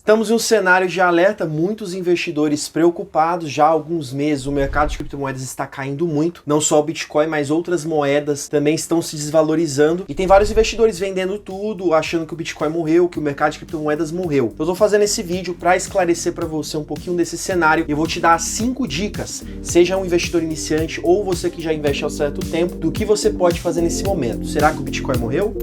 Estamos em um cenário de alerta, muitos investidores preocupados. Já há alguns meses o mercado de criptomoedas está caindo muito. Não só o Bitcoin, mas outras moedas também estão se desvalorizando. E tem vários investidores vendendo tudo, achando que o Bitcoin morreu, que o mercado de criptomoedas morreu. Eu estou fazendo esse vídeo para esclarecer para você um pouquinho desse cenário. E eu vou te dar 5 dicas, seja um investidor iniciante ou você que já investe há um certo tempo, do que você pode fazer nesse momento. Será que o Bitcoin morreu?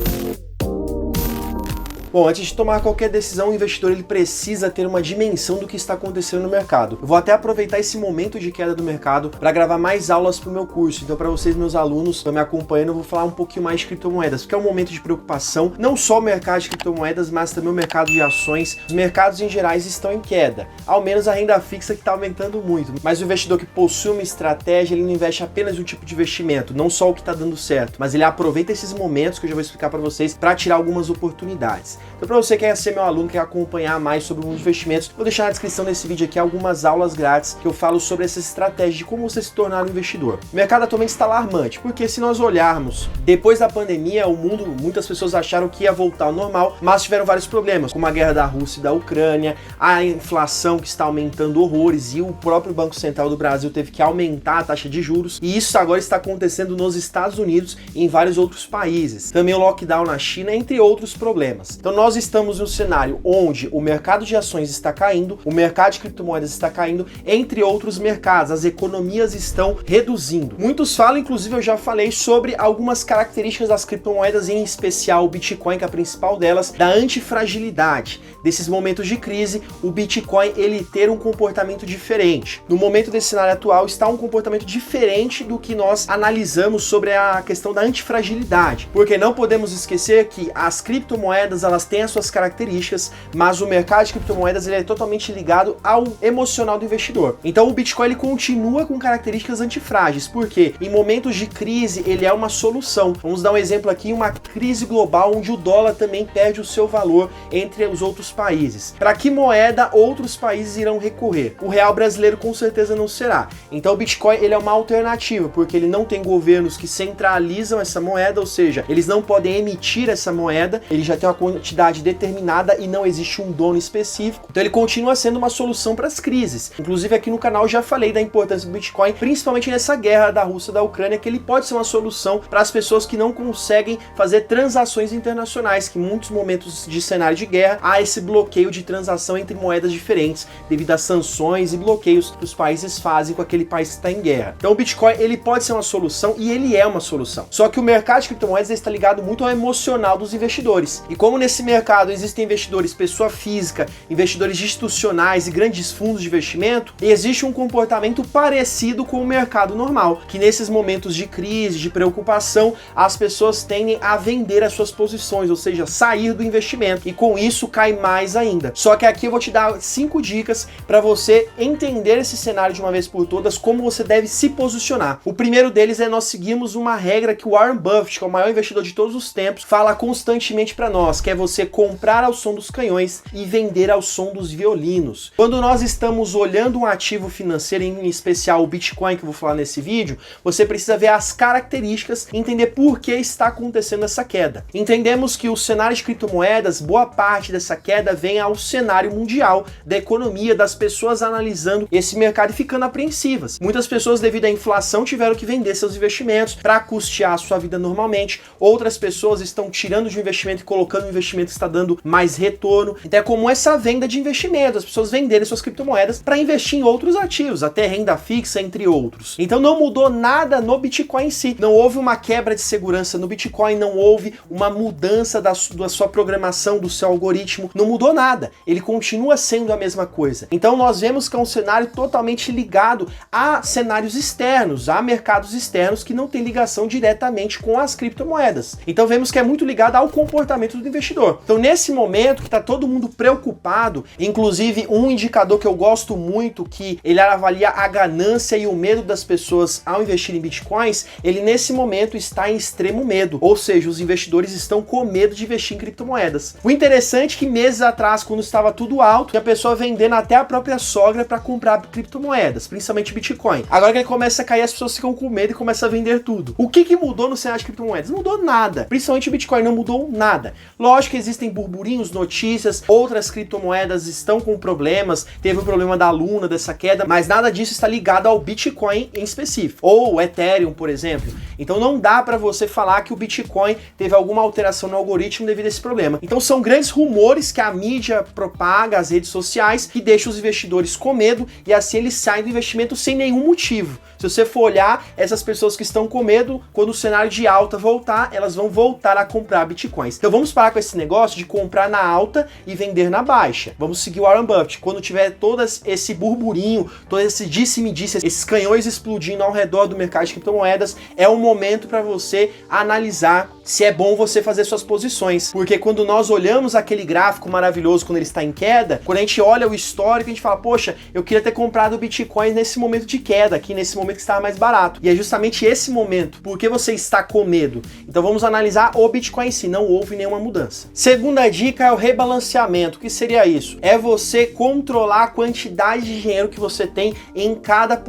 Bom, antes de tomar qualquer decisão, o investidor ele precisa ter uma dimensão do que está acontecendo no mercado. Eu vou até aproveitar esse momento de queda do mercado para gravar mais aulas para o meu curso. Então, para vocês, meus alunos, que estão me acompanhando, eu vou falar um pouquinho mais de criptomoedas, porque é um momento de preocupação, não só o mercado de criptomoedas, mas também o mercado de ações. Os mercados em gerais estão em queda, ao menos a renda fixa que está aumentando muito. Mas o investidor que possui uma estratégia, ele não investe apenas em um tipo de investimento, não só o que está dando certo, mas ele aproveita esses momentos que eu já vou explicar para vocês para tirar algumas oportunidades. Então, para você que quer ser meu aluno, quer acompanhar mais sobre os investimentos, vou deixar na descrição desse vídeo aqui algumas aulas grátis que eu falo sobre essas estratégias de como você se tornar um investidor. O mercado atualmente está alarmante, porque se nós olharmos, depois da pandemia, o mundo, muitas pessoas acharam que ia voltar ao normal, mas tiveram vários problemas, como a guerra da Rússia e da Ucrânia, a inflação que está aumentando horrores, e o próprio Banco Central do Brasil teve que aumentar a taxa de juros, e isso agora está acontecendo nos Estados Unidos e em vários outros países. Também o lockdown na China, entre outros problemas. Então nós estamos em um cenário onde o mercado de ações está caindo, o mercado de criptomoedas está caindo, entre outros mercados, as economias estão reduzindo. Muitos falam, inclusive eu já falei sobre algumas características das criptomoedas, em especial o Bitcoin, que é a principal delas, da antifragilidade. Desses momentos de crise, o Bitcoin ele ter um comportamento diferente. No momento desse cenário atual está um comportamento diferente do que nós analisamos sobre a questão da antifragilidade, porque não podemos esquecer que as criptomoedas elas têm as suas características, mas o mercado de criptomoedas ele é totalmente ligado ao emocional do investidor. Então o Bitcoin ele continua com características antifrágeis, porque em momentos de crise ele é uma solução. Vamos dar um exemplo aqui, uma crise global onde o dólar também perde o seu valor entre os outros países. Para que moeda outros países irão recorrer? O real brasileiro com certeza não será. Então o Bitcoin ele é uma alternativa, porque ele não tem governos que centralizam essa moeda, ou seja, eles não podem emitir essa moeda, ele já tem uma quantidade determinada e não existe um dono específico. Então ele continua sendo uma solução para as crises. Inclusive aqui no canal eu já falei da importância do Bitcoin, principalmente nessa guerra da Rússia e da Ucrânia, que ele pode ser uma solução para as pessoas que não conseguem fazer transações internacionais, que em muitos momentos de cenário de guerra há esse bloqueio de transação entre moedas diferentes devido a sanções e bloqueios que os países fazem com aquele país que está em guerra. Então o Bitcoin ele pode ser uma solução e ele é uma solução. Só que o mercado de criptomoedas está ligado muito ao emocional dos investidores. E como nesse mercado existem investidores pessoa física, investidores institucionais e grandes fundos de investimento, existe um comportamento parecido com o mercado normal, que nesses momentos de crise, de preocupação, as pessoas tendem a vender as suas posições, ou seja, sair do investimento, e com isso cai mais ainda. Só que aqui eu vou te dar 5 dicas para você entender esse cenário de uma vez por todas, como você deve se posicionar. O primeiro deles é nós seguirmos uma regra que o Warren Buffett, que é o maior investidor de todos os tempos, fala constantemente para nós, que é você comprar ao som dos canhões e vender ao som dos violinos. Quando nós estamos olhando um ativo financeiro, em especial o Bitcoin, que eu vou falar nesse vídeo, você precisa ver as características e entender por que está acontecendo essa queda. Entendemos que o cenário de criptomoedas, boa parte dessa queda vem ao cenário mundial da economia, das pessoas analisando esse mercado e ficando apreensivas. Muitas pessoas, devido à inflação, tiveram que vender seus investimentos para custear a sua vida normalmente. Outras pessoas estão tirando de um investimento e colocando um investimento que está dando mais retorno. Então é comum essa venda de investimento, as pessoas venderem suas criptomoedas para investir em outros ativos, até renda fixa, entre outros. Então não mudou nada no Bitcoin em si. Não houve uma quebra de segurança no Bitcoin, não houve uma mudança da sua programação, do seu algoritmo, não mudou nada. Ele continua sendo a mesma coisa. Então nós vemos que é um cenário totalmente ligado a cenários externos, a mercados externos que não tem ligação diretamente com as criptomoedas. Então vemos que é muito ligado ao comportamento do investidor. Então nesse momento que está todo mundo preocupado, inclusive um indicador que eu gosto muito, que ele avalia a ganância e o medo das pessoas ao investir em bitcoins, ele nesse momento está em extremo medo, ou seja, os investidores estão com medo de investir em criptomoedas. O interessante é que meses atrás, quando estava tudo alto, tinha a pessoa vendendo até a própria sogra para comprar criptomoedas, principalmente Bitcoin. Agora que ele começa a cair, as pessoas ficam com medo e começam a vender tudo. O que mudou no cenário de criptomoedas? Não mudou nada. Principalmente o Bitcoin não mudou nada. Lógico que existem burburinhos, notícias, outras criptomoedas estão com problemas, teve o problema da Luna, dessa queda, mas nada disso está ligado ao Bitcoin em específico, ou o Ethereum, por exemplo. Então não dá para você falar que o Bitcoin teve alguma alteração no algoritmo devido a esse problema. Então são grandes rumores que a mídia propaga, as redes sociais, que deixam os investidores com medo e assim eles saem do investimento sem nenhum motivo. Se você for olhar, essas pessoas que estão com medo, quando o cenário de alta voltar, elas vão voltar a comprar bitcoins. Então vamos parar com esse negócio de comprar na alta e vender na baixa. Vamos seguir o Warren Buffett. Quando tiver todo esse burburinho, todo esse disse-me-disse, esses canhões explodindo ao redor do mercado de criptomoedas, é o momento para você analisar se é bom você fazer suas posições. Porque quando nós olhamos aquele gráfico maravilhoso quando ele está em queda, quando a gente olha o histórico, a gente fala, poxa, eu queria ter comprado o Bitcoin nesse momento de queda, aqui nesse momento que estava mais barato. E é justamente esse momento. Por que você está com medo? Então vamos analisar o Bitcoin em si, não houve nenhuma mudança. Segunda dica é o rebalanceamento. O que seria isso? É você controlar a quantidade de dinheiro que você tem em cada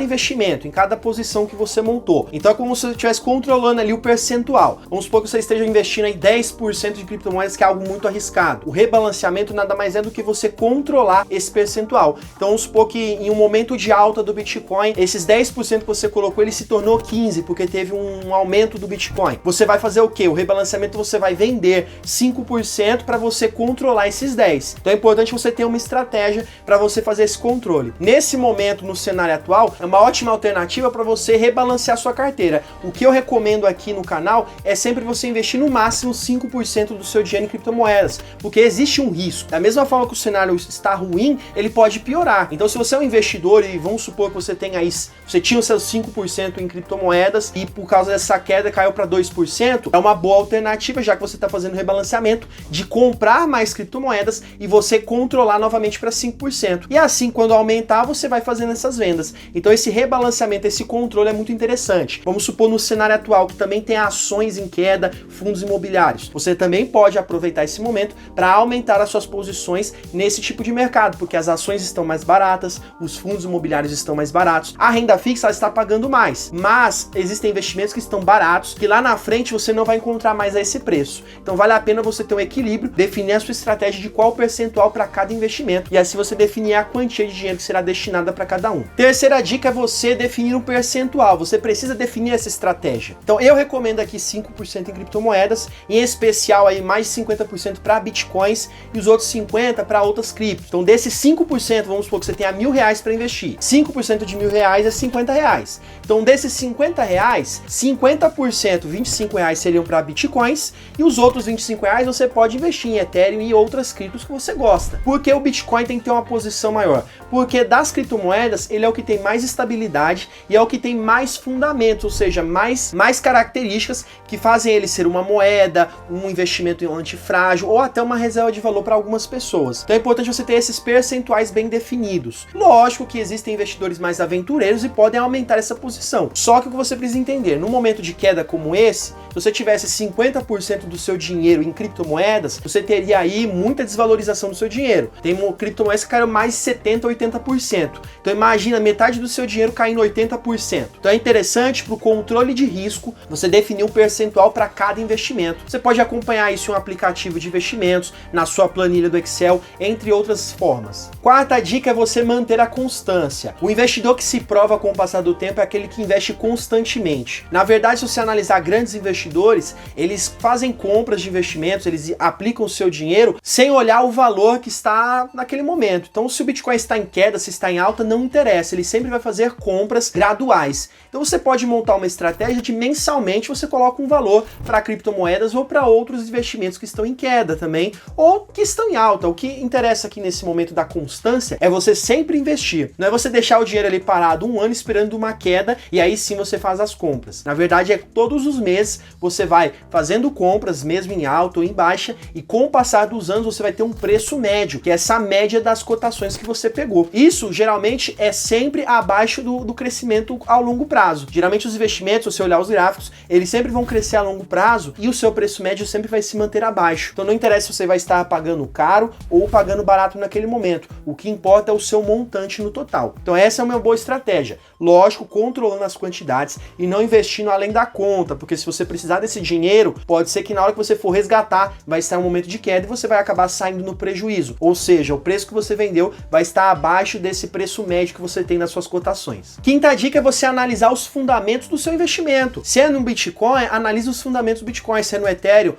investimento, em cada posição que você montou. Então é como se você estivesse controlando ali o percentual. Vamos supor que você esteja investindo em 10% de criptomoedas, que é algo muito arriscado. O rebalanceamento nada mais é do que você controlar esse percentual. Então vamos supor que em um momento de alta do Bitcoin, esses 10% que você colocou, ele se tornou 15%, porque teve um aumento do Bitcoin. Você vai fazer o quê? O rebalanceamento você vai vender 5% para você controlar esses 10%. Então é importante você ter uma estratégia para você fazer esse controle. Nesse momento, no cenário atual, é uma ótima alternativa para você rebalancear sua carteira. O que eu recomendo aqui no canal é sempre você investir no máximo 5% do seu dinheiro em criptomoedas, porque existe um risco. Da mesma forma que o cenário está ruim, ele pode piorar. Então se você é um investidor e vamos supor que você tinha os seus 5% em criptomoedas e por causa dessa queda caiu para 2%, é uma boa alternativa, já que você está fazendo rebalanceamento, de comprar mais criptomoedas e você controlar novamente para 5%. E assim, quando aumentar, você vai fazendo essas vendas. Então esse rebalanceamento, esse controle é muito interessante. Vamos supor no cenário atual que também tem ações em queda, fundos imobiliários. Você também pode aproveitar esse momento para aumentar as suas posições nesse tipo de mercado, porque as ações estão mais baratas, os fundos imobiliários estão mais baratos, a renda fixa ela está pagando mais, mas existem investimentos que estão baratos, que lá na frente você não vai encontrar mais a esse preço. Então vale a pena você ter um equilíbrio, definir a sua estratégia de qual percentual para cada investimento, e assim você definir a quantia de dinheiro que será destinada para cada um. Terceira dica é você definir um percentual. Você precisa definir essa estratégia. Então eu recomendo aqui 5% em criptomoedas, em especial aí mais 50% para bitcoins e os outros 50% para outras criptos. Então desses 5%, vamos supor que você tenha R$1.000 para investir. 5% de R$1.000 é R$50. Então desses R$50, 50%, R$25 seriam para bitcoins e os outros R$25 você pode investir em Ethereum e outras criptos que você gosta. Por que o Bitcoin tem que ter uma posição maior? Porque das criptomoedas, ele é o que tem mais estabilidade e é o que tem mais fundamentos, ou seja, mais características que fazem ele ser uma moeda, um investimento antifrágil ou até uma reserva de valor para algumas pessoas. Então é importante você ter esses percentuais bem definidos. Lógico que existem investidores mais aventureiros e podem aumentar essa posição. Só que o que você precisa entender, num momento de queda como esse, se você tivesse 50% do seu dinheiro em criptomoedas, você teria aí muita desvalorização do seu dinheiro. Tem criptomoedas que caíram mais de 70%, 80%. Então imagina metade do seu dinheiro caindo 80%. Então é interessante para o controle de risco você definir um percentual para cada investimento. Você pode acompanhar isso em um aplicativo de investimentos, na sua planilha do Excel, entre outras formas. Quarta dica é você manter a constância. O investidor que se prova com o passar do tempo é aquele que investe constantemente. Na verdade, se você analisar grandes investidores, eles fazem compras de investimentos, eles aplicam o seu dinheiro sem olhar o valor que está naquele momento. Então, se o Bitcoin está em queda, se está em alta, não interessa. Ele sempre vai fazer compras graduais. Então, você pode montar uma estratégia de mensalmente você coloca um valor para criptomoedas ou para outros investimentos que estão em queda também, ou que estão em alta. O que interessa aqui nesse momento da constância é você sempre investir. Não é você deixar o dinheiro ali parado um ano esperando uma queda e aí sim você faz as compras. Na verdade, é todos os meses você vai fazendo compras, mesmo em alta ou em baixa, e com o passar dos anos você vai ter um preço médio, que é essa média das cotações que você pegou. Isso geralmente é sempre abaixo do crescimento ao longo prazo. Geralmente os investimentos, se você olhar os gráficos, eles sempre vão crescer a longo prazo e o seu preço médio sempre vai se manter abaixo. Então não interessa se você vai estar pagando caro ou pagando barato naquele momento. O que importa é o seu montante no total. Então essa é uma boa estratégia. Lógico, controlando as quantidades e não investindo além da conta, porque se você precisar desse dinheiro, pode ser que na hora que você for resgatar vai estar em um momento de queda e você vai acabar saindo no prejuízo. Ou seja, o preço que você vendeu vai estar abaixo desse preço médio que você tem nas suas cotações. Quinta dica é você analisar os fundamentos do seu investimento. Se é no Bitcoin, analise os fundamentos do Bitcoin. Se é no Ethereum,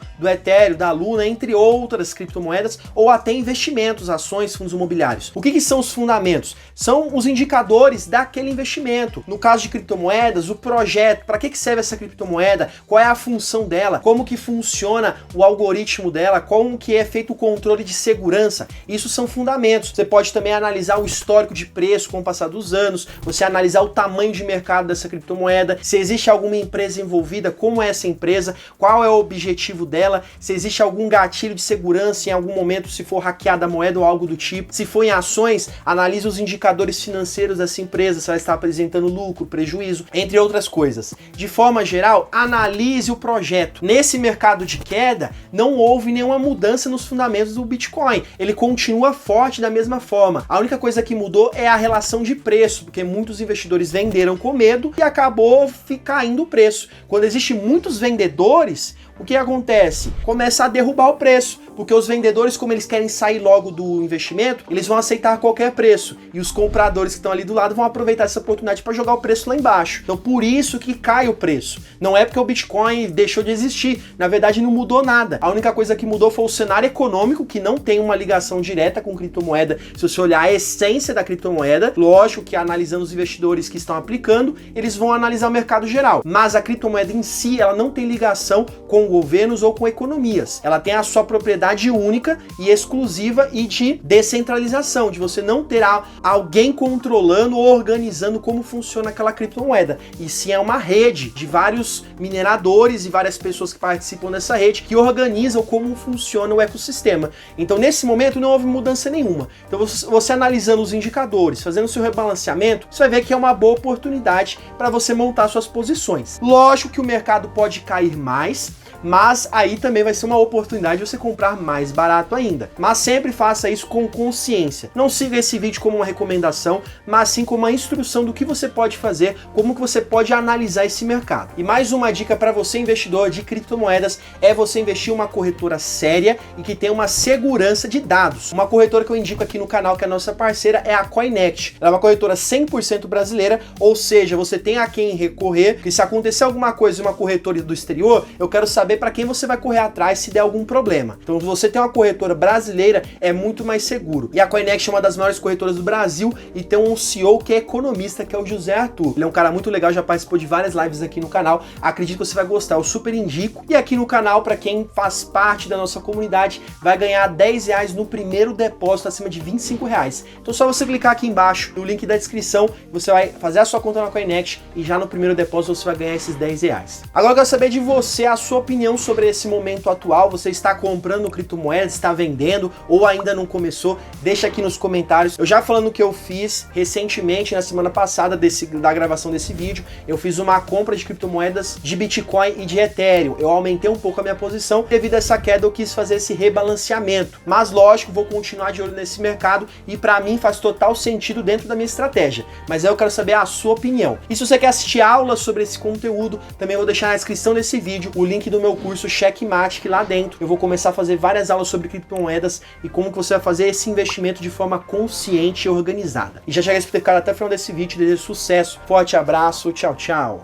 da Luna, entre outras criptomoedas, ou até investimentos, ações, fundos imobiliários. O que são os fundamentos? São os indicadores daquele investimento. No caso de criptomoedas, o projeto, para que serve essa criptomoeda, qual é a função dela, como que funciona o algoritmo dela, como que é feito o controle de segurança. Isso são fundamentos. Você pode também analisar o histórico de preço com o passar dos anos, você analisar o tamanho de mercado dessa criptomoeda, se existe alguma empresa envolvida, como é essa empresa, qual é o objetivo dela, se existe algum gatilho de segurança em algum momento, se for hackeada a moeda ou algo do tipo. Se for em ações, analise os indicadores financeiros dessa empresa, se ela está apresentando lucro, prejuízo, entre outras coisas. De forma geral, analise o projeto. Nesse mercado de queda, não houve nenhuma mudança nos fundamentos do Bitcoin. Ele continua forte da mesma forma. A única coisa que mudou é a relação de preço, porque muitos investidores venderam com medo e acabou caindo o preço. Quando existem muitos vendedores, o que acontece? Começa a derrubar o preço, porque os vendedores, como eles querem sair logo do investimento, eles vão aceitar qualquer preço, e os compradores que estão ali do lado vão aproveitar essa oportunidade para jogar o preço lá embaixo. Então por isso que cai o preço. Não é porque o Bitcoin deixou de existir, na verdade não mudou nada. A única coisa que mudou foi o cenário econômico, que não tem uma ligação direta com criptomoeda. Se você olhar a essência da criptomoeda, lógico que analisando os investidores que estão aplicando, eles vão analisar o mercado geral, mas a criptomoeda em si, ela não tem ligação com governos ou com economias. Ela tem a sua propriedade única e exclusiva e de descentralização, de você não ter alguém controlando ou organizando como funciona aquela criptomoeda. E sim é uma rede de vários mineradores e várias pessoas que participam dessa rede que organizam como funciona o ecossistema. Então nesse momento não houve mudança nenhuma. Então você analisando os indicadores, fazendo seu rebalanceamento, você vai ver que é uma boa oportunidade para você montar suas posições. Lógico que o mercado pode cair mais, mas aí também vai ser uma oportunidade de você comprar mais barato ainda. Mas sempre faça isso com consciência. Não siga esse vídeo como uma recomendação, mas sim como uma instrução do que você pode fazer, como que você pode analisar esse mercado. E mais uma dica para você, investidor de criptomoedas, é você investir em uma corretora séria e que tenha uma segurança de dados. Uma corretora que eu indico aqui no canal, que é a nossa parceira, é a Coinext. Ela é uma corretora 100% brasileira, ou seja, você tem a quem recorrer, que se acontecer alguma coisa em uma corretora do exterior, eu quero saber para quem você vai correr atrás se der algum problema. Então, se você tem uma corretora brasileira, é muito mais seguro. E a Coinext é uma das maiores corretoras do Brasil e tem um CEO que é economista, que é o José Arthur. Ele é um cara muito legal, já participou de várias lives aqui no canal. Acredito que você vai gostar, eu super indico. E aqui no canal, para quem faz parte da nossa comunidade, vai ganhar R$10 no primeiro depósito acima de R$25. Então, só você clicar aqui embaixo no link da descrição, você vai fazer a sua conta na Coinext e já no primeiro depósito você vai ganhar esses R$10. Agora eu quero saber de você a sua opinião sobre esse momento atual. Você está comprando criptomoedas, está vendendo ou ainda não começou? Deixa aqui nos comentários. Eu já falando o que eu fiz recentemente, na semana passada da gravação desse vídeo, eu fiz uma compra de criptomoedas de Bitcoin e de Ethereum. Eu aumentei um pouco a minha posição. Devido a essa queda, eu quis fazer esse rebalanceamento. Mas lógico, vou continuar de olho nesse mercado e para mim faz total sentido dentro da minha estratégia. Mas aí eu quero saber a sua opinião. E se você quer assistir aulas sobre esse conteúdo, também vou deixar na descrição desse vídeo o link do meu curso Checkmate, que lá dentro eu vou começar a fazer várias aulas sobre criptomoedas e como que você vai fazer esse investimento de forma consciente e organizada. E já chega a ter ficado até o final desse vídeo. Desejo sucesso, forte abraço, tchau, tchau!